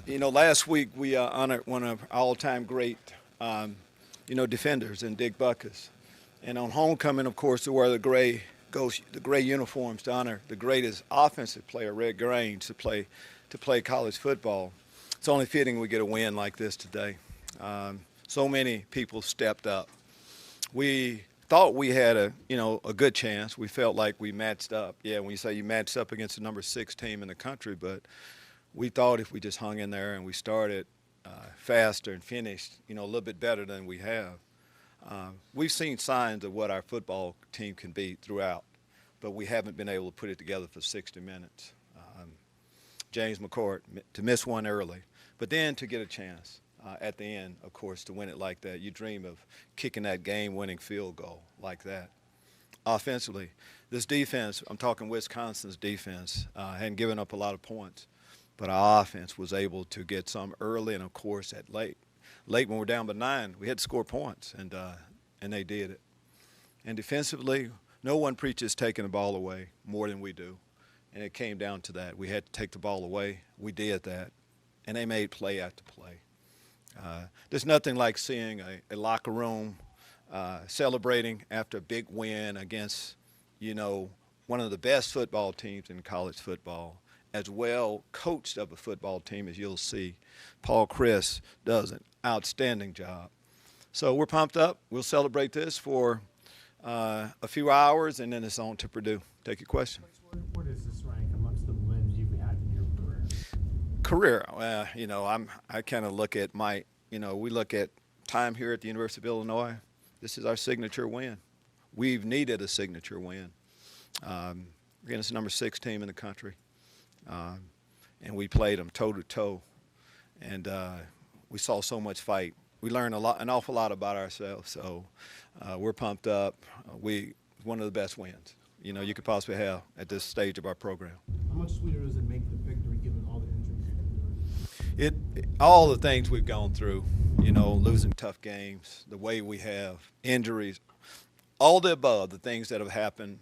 Last week we honored one of our all-time great, defenders in Dick Buckus. And on homecoming, of course, to wear the gray uniforms to honor the greatest offensive player, Red Grange, to play college football. It's only fitting we get a win like this today. So many people stepped up. We thought we had a good chance. We felt like we matched up. Yeah, when you say you matched up against the number 6 team in the country, but we thought if we just hung in there and we started faster and finished, a little bit better than we have. We've seen signs of what our football team can be throughout, but we haven't been able to put it together for 60 minutes. James McCourt to miss one early, but then to get a chance at the end, of course, to win it like that. You dream of kicking that game-winning field goal like that. Offensively, this defense, I'm talking Wisconsin's defense, hadn't given up a lot of points, but our offense was able to get some early and, of course, at late. Late when we're down by 9, we had to score points, and they did it. And defensively, no one preaches taking the ball away more than we do, and it came down to that. We had to take the ball away. We did that, and they made play after play. There's nothing like seeing a locker room celebrating after a big win against, one of the best football teams in college football, as well coached of a football team as you'll see. Paul Chris does an outstanding job. So we're pumped up. We'll celebrate this for a few hours, and then it's on to Purdue. Take your question. What does this rank amongst the wins you've had in your career? I kind of look at we look at time here at the University of Illinois. This is our signature win. We've needed a signature win. Against the number 6 team in the country. And we played them toe-to-toe, and we saw so much fight. We learned an awful lot about ourselves, so we're pumped up. One of the best wins, you could possibly have at this stage of our program. How much sweeter does it make the victory given all the injuries? All the things we've gone through, losing tough games, the way we have injuries, all the above, the things that have happened,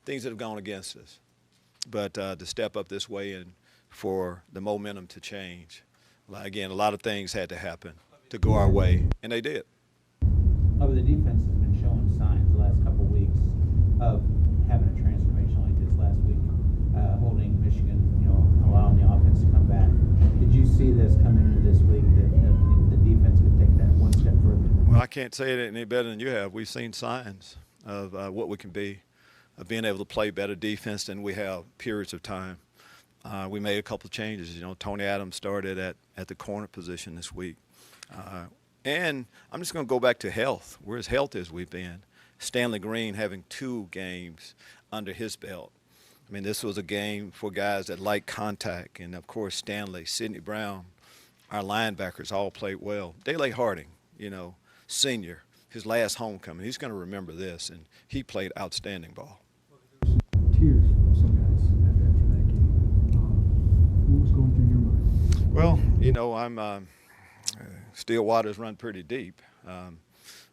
things that have gone against us. But to step up this way and for the momentum to change, again, a lot of things had to happen to go our way, and they did. The defense has been showing signs the last couple of weeks of having a transformation like this last week, holding Michigan, allowing the offense to come back. Did you see this coming into this week that the defense could take that one step further? Well, I can't say it any better than you have. We've seen signs of what we can be. Of being able to play better defense than we have periods of time. We made a couple of changes. Tony Adams started at the corner position this week. And I'm just going to go back to health. We're as healthy as we've been. Stanley Green having 2 games under his belt. I mean, this was a game for guys that like contact. And, of course, Stanley, Sidney Brown, our linebackers all played well. Dele Harding, senior, his last homecoming. He's going to remember this, and he played outstanding ball. Tears from some guys after that game. What was going through your mind? Well, I'm still waters run pretty deep.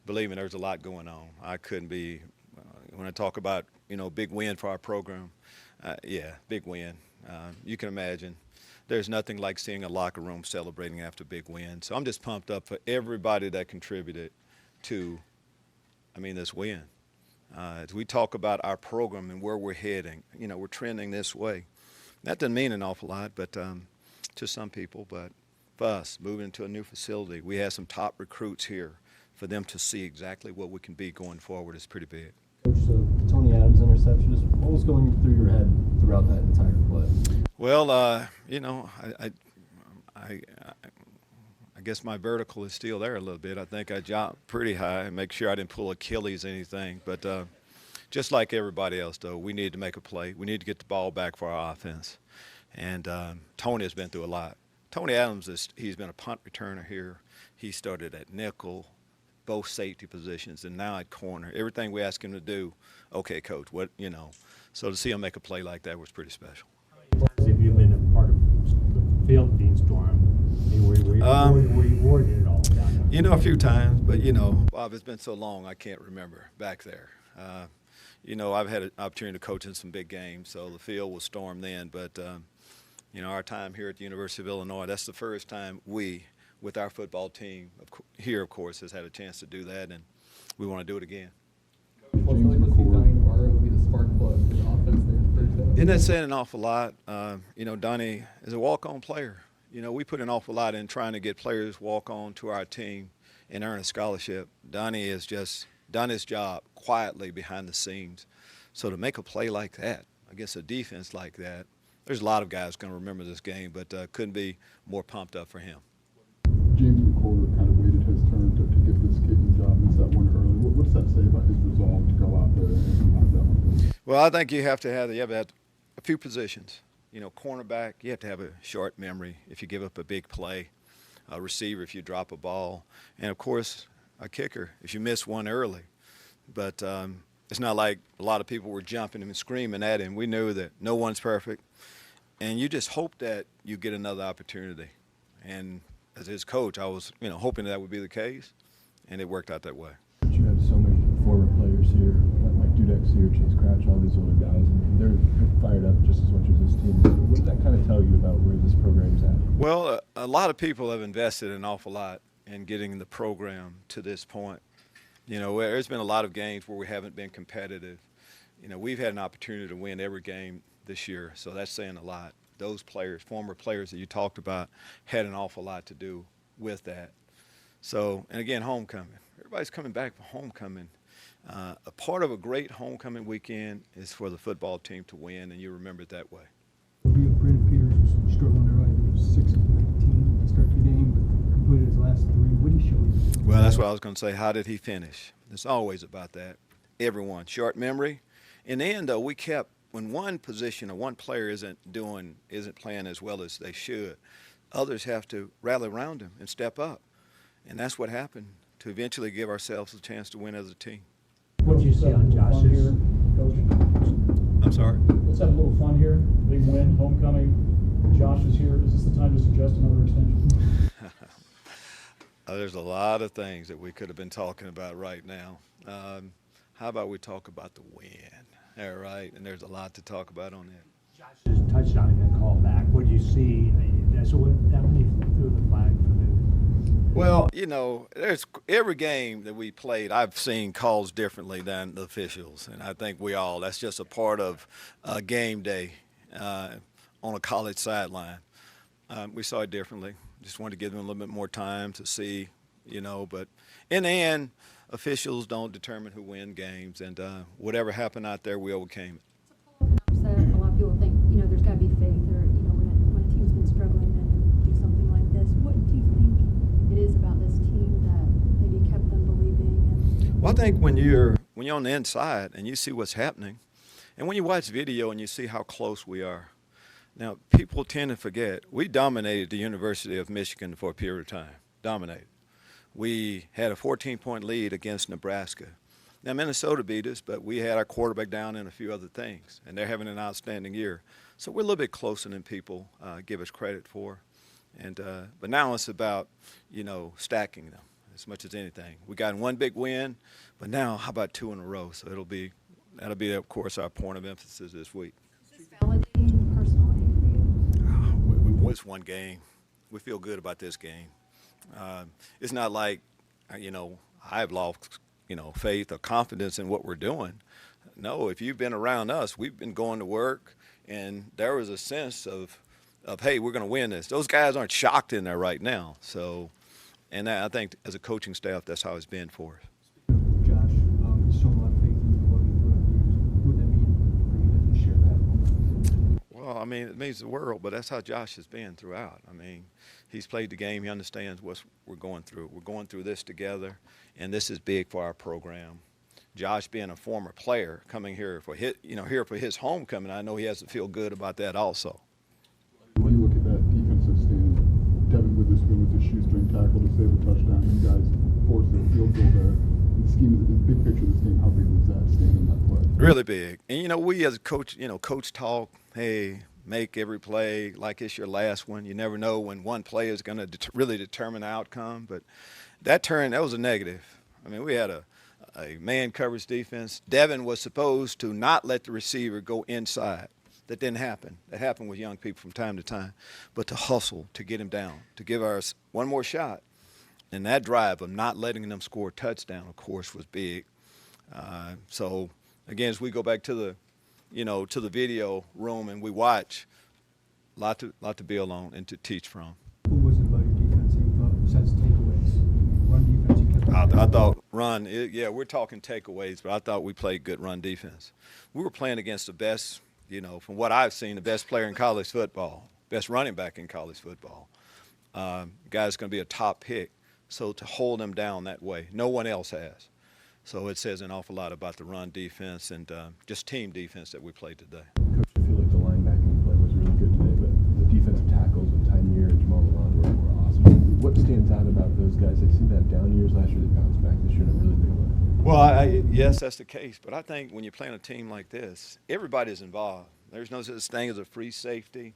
Believe me, there's a lot going on. I couldn't be when I talk about big win for our program. Big win. You can imagine. There's nothing like seeing a locker room celebrating after a big win. So I'm just pumped up for everybody that contributed to, this win. As we talk about our program and where we're heading, we're trending this way. That doesn't mean an awful lot, but to some people. But for us, moving into a new facility, we have some top recruits here. For them to see exactly what we can be going forward is pretty big. Coach, so Tony Adams' interception, what was going through your head throughout that entire play? Well, I guess my vertical is still there a little bit. I think I jumped pretty high and make sure I didn't pull Achilles or anything. But just like everybody else, though, we need to make a play. We need to get the ball back for our offense. And Tony has been through a lot. Tony Adams, he's been a punt returner here. He started at nickel, both safety positions, and now at corner. Everything we ask him to do, okay, Coach, So to see him make a play like that was pretty special. How many times have you been a part of the field being stormed? Were you worried at all down there? A few times, but, Bob, it's been so long I can't remember back there. I've had an opportunity to coach in some big games, so the field was stormed then. But, Our time here at the University of Illinois, that's the first time we, with our football team here, of course, has had a chance to do that, and we want to do it again. What's it like to see Donnie Morrow be the spark plug for the offense there in the first half? Isn't that saying an awful lot? Donnie is a walk-on player. We put an awful lot in trying to get players walk on to our team and earn a scholarship. Donnie has just done his job quietly behind the scenes. So to make a play like that against a defense like that, there's a lot of guys going to remember this game, but couldn't be more pumped up for him. James McCord kind of waited his turn to get this kicking job, missed that one early. What does that say about his resolve to go out there and knock that one down? Well, I think you have to have a few positions. Cornerback, you have to have a short memory if you give up a big play. A receiver if you drop a ball. And, of course, a kicker if you miss one early. But it's not like a lot of people were jumping and screaming at him. We knew that no one's perfect. And you just hope that you get another opportunity. And as his coach, I was, hoping that would be the case, and it worked out that way. But you have so many former players here, like Dudek's here, Chase Crouch, all these older guys, and they're fired up just as much as this team. What does that kind of tell you about where this program's at? Well, a lot of people have invested an awful lot in getting the program to this point. There's been a lot of games where we haven't been competitive. We've had an opportunity to win every game this year, so that's saying a lot. Those players, former players that you talked about, had an awful lot to do with that. So, and again, homecoming. Everybody's coming back for homecoming. A part of a great homecoming weekend is for the football team to win, and you remember it that way. Brandon Peters was struggling there, right? He was 6 of 19 to start the game, but completed his last 3. What did he show you? Well, that's what I was going to say. How did he finish? It's always about that. Everyone. Short memory. In the end, though, we kept, when one position or one player isn't playing as well as they should, others have to rally around him and step up. And that's what happened to eventually give ourselves a chance to win as a team. What did you see on Josh's? I'm sorry? Let's have a little fun here. Big win, homecoming. Josh is here. Is this the time to suggest another extension? There's a lot of things that we could have been talking about right now. How about we talk about the win? All right, and there's a lot to talk about on that. Josh's touchdown got called back. What did you see? So what that when he threw the flag for the? Well, there's every game that we played, I've seen calls differently than the officials, and I think that's just a part of game day on a college sideline. We saw it differently. Just wanted to give them a little bit more time to see, but in the end, officials don't determine who win games, and whatever happened out there, we overcame it. Upset. A lot of people think, there's got to be faith, or when a team's been struggling, then you do something like this. What do you think it is about this team that maybe kept them believing? Well, I think when you're on the inside and you see what's happening, and when you watch video and you see how close we are. Now, people tend to forget we dominated the University of Michigan for a period of time. Dominated. We had a 14-point lead against Nebraska. Now, Minnesota beat us, but we had our quarterback down and a few other things, and they're having an outstanding year. So we're a little bit closer than people give us credit for. But now it's about, stacking them as much as anything. We got one big win, but now how about 2 in a row? So that'll be, of course, our point of emphasis this week. Is this validating personally for you? We won one game. We feel good about this game. It's not like, I've lost, faith or confidence in what we're doing. No, if you've been around us, we've been going to work, and there was a sense of hey, we're going to win this. Those guys aren't shocked in there right now. So, and I think as a coaching staff, that's how it's been for us. Josh, he's shown a lot of faith in you, Lovie, throughout the years. What would that mean for you to share that? Well, it means the world, but that's how Josh has been throughout. He's played the game. He understands what we're going through. We're going through this together, and this is big for our program. Josh being a former player coming here for his homecoming, I know he has to feel good about that also. When you look at that defensive stand, Devin Witherspoon with the shoestring tackle to save a touchdown, you guys forced a field goal there. The big picture of this game, how big was that stand in that play? Really big. And, we as a coach, coach talk, hey, make every play like it's your last one. You never know when one play is going to really determine the outcome. But that was a negative. We had a man coverage defense. Devin was supposed to not let the receiver go inside. That didn't happen. That happened with young people from time to time. But to hustle, to get him down, to give us one more shot, and that drive of not letting them score a touchdown, of course, was big. So again, as we go back to the, to the video room and we watch, lot to build on and to teach from. What was it about your defense that you thought, besides takeaways? Run defense, you kept I thought yeah, we're talking takeaways, but I thought we played good run defense. We were playing against the best, from what I've seen, the best player in college football, best running back in college football. Guy's going to be a top pick. So to hold him down that way, no one else has. So it says an awful lot about the run defense and just team defense that we played today. Coach, I feel like the linebacking play was really good today, but the defensive tackles and Tymier and Jamal Milan were awesome. What stands out about those guys? They seem to have down years last year. They bounced back this year in a really big way. Well, yes, that's the case. But I think when you're playing a team like this, everybody's involved. There's no such thing as a free safety.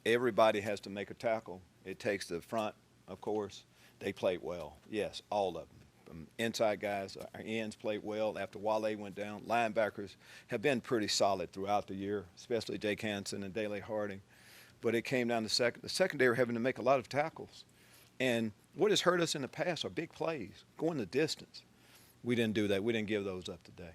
Everybody has to make a tackle. It takes the front, of course. They played well. Yes, all of them. Inside guys, our ends played well after Wale went down. Linebackers have been pretty solid throughout the year, especially Jake Hansen and Dele Harding. But it came down to the secondary having to make a lot of tackles. And what has hurt us in the past are big plays, going the distance. We didn't do that. We didn't give those up today.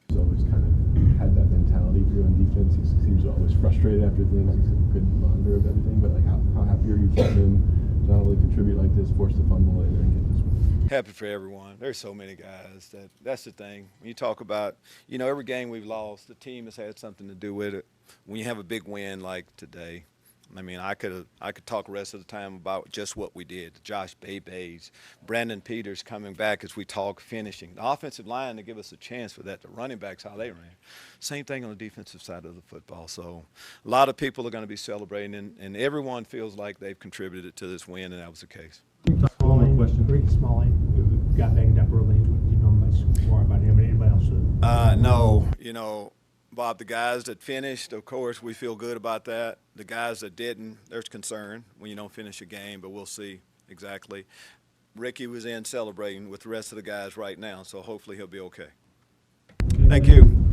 He's always kind of had that mentality for on defense. He seems always frustrated after things. He's a good monitor of everything. But like, how happy are you for him to not only contribute like this, force the fumble, and get this one? Happy for everyone. There's so many guys. That's the thing. When you talk about, every game we've lost, the team has had something to do with it. When you have a big win like today, I mean, I could talk the rest of the time about just what we did. Josh Bays, Brandon Peters coming back as we talk, finishing. The offensive line to give us a chance for that. The running backs, how they ran. Same thing on the defensive side of the football. So a lot of people are going to be celebrating, and everyone feels like they've contributed to this win, and that was the case. Ricky Smalling got banged up early. You know much more about him than anybody else? No, Bob, the guys that finished, of course, we feel good about that. The guys that didn't, there's concern when you don't finish a game, but we'll see exactly. Ricky was in celebrating with the rest of the guys right now, so hopefully he'll be okay. Thank you.